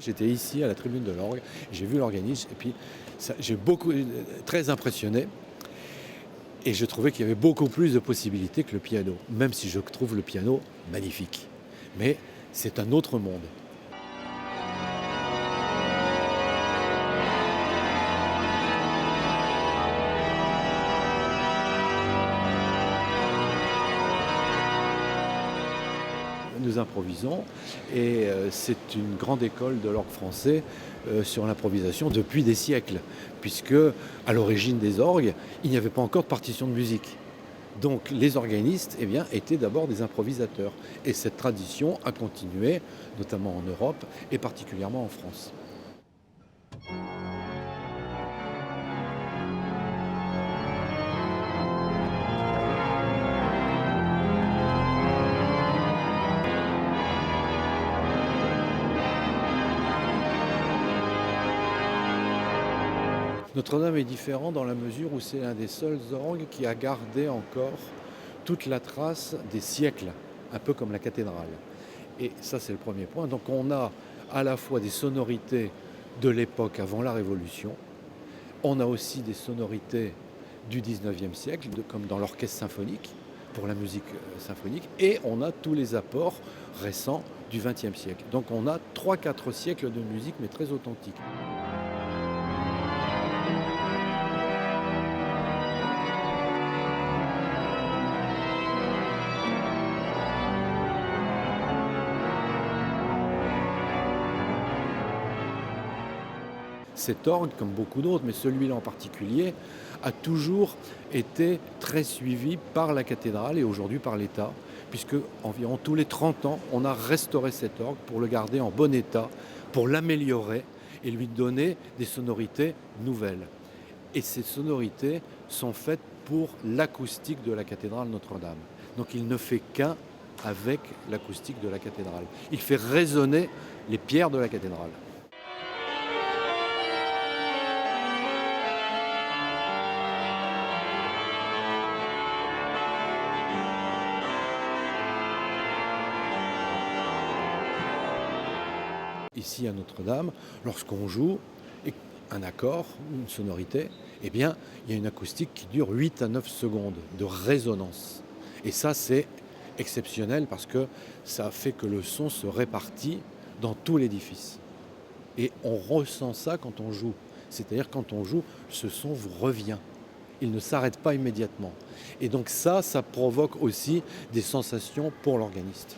J'étais ici à la tribune de l'orgue, j'ai vu l'organiste et puis j'ai très impressionné et je trouvais qu'il y avait beaucoup plus de possibilités que le piano, même si je trouve le piano magnifique. Mais c'est un autre monde. Nous improvisons et c'est une grande école de l'orgue français sur l'improvisation depuis des siècles, puisque à l'origine des orgues, il n'y avait pas encore de partition de musique. Donc les organistes étaient d'abord des improvisateurs et cette tradition a continué, notamment en Europe et particulièrement en France. Notre-Dame est différent dans la mesure où c'est l'un des seuls orgues qui a gardé encore toute la trace des siècles, un peu comme la cathédrale. Et ça, c'est le premier point. Donc on a à la fois des sonorités de l'époque avant la Révolution, on a aussi des sonorités du 19e siècle, comme dans l'orchestre symphonique, pour la musique symphonique, et on a tous les apports récents du 20e siècle. Donc on a 3-4 siècles de musique, mais très authentique. Cet orgue, comme beaucoup d'autres, mais celui-là en particulier, a toujours été très suivi par la cathédrale et aujourd'hui par l'État, puisque environ tous les 30 ans, on a restauré cet orgue pour le garder en bon état, pour l'améliorer et lui donner des sonorités nouvelles. Et ces sonorités sont faites pour l'acoustique de la cathédrale Notre-Dame. Donc il ne fait qu'un avec l'acoustique de la cathédrale. Il fait résonner les pierres de la cathédrale. Ici à Notre-Dame, lorsqu'on joue un accord, une sonorité, il y a une acoustique qui dure 8 à 9 secondes de résonance. Et ça, c'est exceptionnel parce que ça fait que le son se répartit dans tout l'édifice. Et on ressent ça quand on joue. C'est-à-dire quand on joue, ce son vous revient. Il ne s'arrête pas immédiatement. Et donc ça provoque aussi des sensations pour l'organiste.